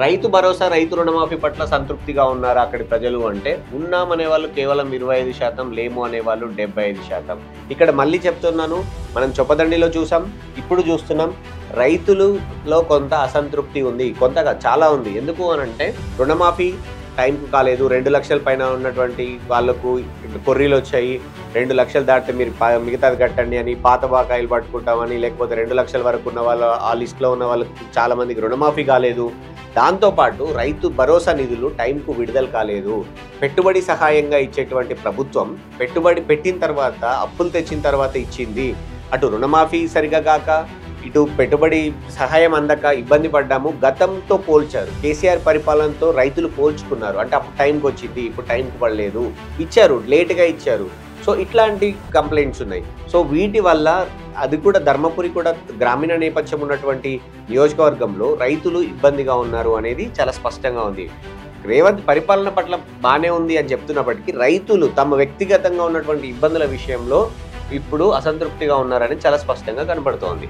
రైతు భరోసా, రైతు రుణమాఫీ పట్ల సంతృప్తిగా ఉన్నారా అక్కడి ప్రజలు అంటే, ఉన్నామనే వాళ్ళు కేవలం 25%, లేము అనేవాళ్ళు 75%. ఇక్కడ మళ్ళీ చెప్తున్నాను, మనం చొప్పదండిలో చూసాం, ఇప్పుడు చూస్తున్నాం. రైతులలో కొంత అసంతృప్తి ఉంది. కొంతగా చాలా ఉంది. ఎందుకు అనంటే రుణమాఫీ టైంకి కాలేదు. 2 లక్షల పైన ఉన్నటువంటి వాళ్ళకు కొర్రీలు వచ్చాయి. 2 లక్షలు దాటితే మీరు మిగతాది కట్టండి అని, పాత బకాయిలు పట్టుకుంటామని, లేకపోతే 2 లక్షల వరకు ఉన్న వాళ్ళు ఆ లిస్టులో ఉన్న వాళ్ళకి చాలా మందికి రుణమాఫీ కాలేదు. దాంతోపాటు రైతు భరోసా నిధులు టైంకు విడుదల కాలేదు. పెట్టుబడి సహాయంగా ఇచ్చేటువంటి ప్రభుత్వం పెట్టుబడి పెట్టిన తర్వాత, అప్పులు తెచ్చిన తర్వాత ఇచ్చింది. అటు రుణమాఫీ సరిగా కాక, ఇటు పెట్టుబడి సహాయం అందక ఇబ్బంది పడ్డాము. గతంతో పోల్చారు. కేసీఆర్ పరిపాలనతో రైతులు పోల్చుకున్నారు. అంటే అప్పుడు టైంకి వచ్చింది, ఇప్పుడు టైంకి పడలేదు, ఇచ్చారు, లేటుగా ఇచ్చారు. సో ఇట్లాంటి కంప్లైంట్స్ ఉన్నాయి. సో వీటి వల్ల అది కూడా ధర్మపురి కూడా గ్రామీణ నేపథ్యం ఉన్నటువంటి నియోజకవర్గంలో రైతులు ఇబ్బందిగా ఉన్నారు అనేది చాలా స్పష్టంగా ఉంది. రేవంత్ పరిపాలన పట్ల బాగానే ఉంది అని చెప్తున్నప్పటికీ రైతులు తమ వ్యక్తిగతంగా ఉన్నటువంటి ఇబ్బందుల విషయంలో ఇప్పుడు అసంతృప్తిగా ఉన్నారని చాలా స్పష్టంగా కనబడుతోంది.